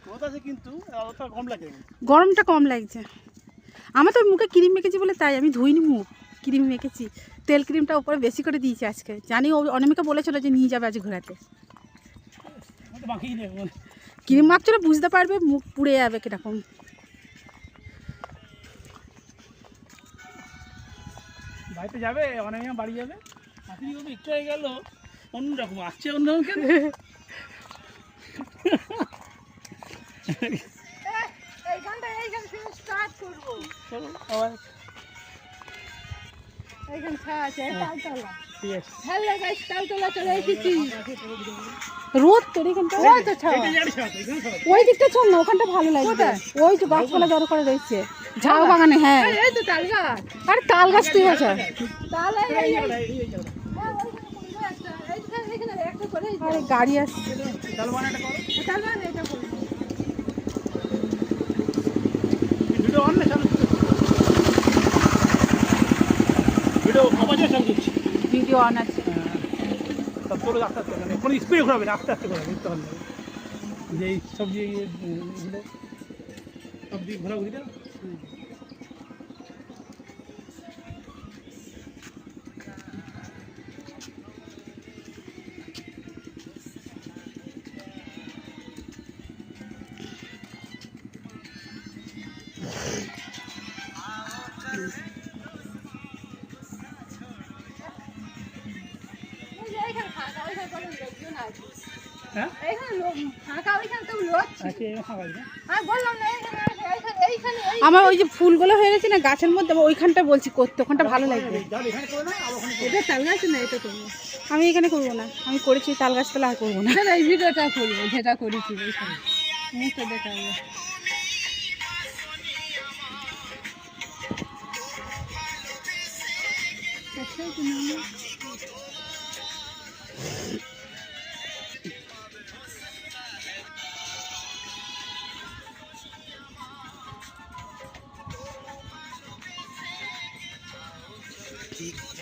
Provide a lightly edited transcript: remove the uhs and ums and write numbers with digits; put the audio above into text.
রোদ আছে কিন্তু অতটা কম লাগে, গরমটা কম লাগছে। আমার তো মুখে ক্রিম মেখেছি বলে তাই, আমি ধুইনি মুখ, ক্রিম মেখেছি। তেল ক্রিমটা উপরে বেশি করে দিয়েছি আজকে, জানি ও অনামিকা বলেছিল যে নিয়ে যাবে আজ ঘোরাতে। ক্রিম মাখছিল বুঝতে পারবে মুখ পুড়ে যাবে কিরকম। বাড়িতে যাবে, অনামিকা বাড়ি যাবে, আপনি বলবে একটু হয়ে গেল অন্যরকম আসছে, অন্যরকম কেন? রোদ তোর এখানটা, ওই দিকটা চল না, ওখানটা ভালো লাগবে। ওই যে গাছপালা জড়ো করে রয়েছে ঝাউ বাগানে। হ্যাঁ আরে তাল গাছ তুই আছে। আরে গাড়ি আসছে, ভিডিও অন না, ভিডিও আওয়াজে চালু করছি, ভিডিও অন আছে। সব করে আস্তে আস্তে, মানে কোনো স্প্রে ঘোরাবে না, আস্তে আস্তে ঘোরাবে, বুঝতে পারলে যে এই সবজি এগুলো সব দিকে ঘোরাঘুরিটা। আমার ওই যে ফুলগুলো হয়ে গেছে না গাছের মধ্যে, ওইখানটা বলছি করতে, ওখানটা ভালো লাগবে। আমি এখানে করবো না, আমি করেছি তাল গাছতলা, আর করবো না। এই ভিডিওটা করবো যেটা করেছি, মুখটা দেখা যাবে। ঠিক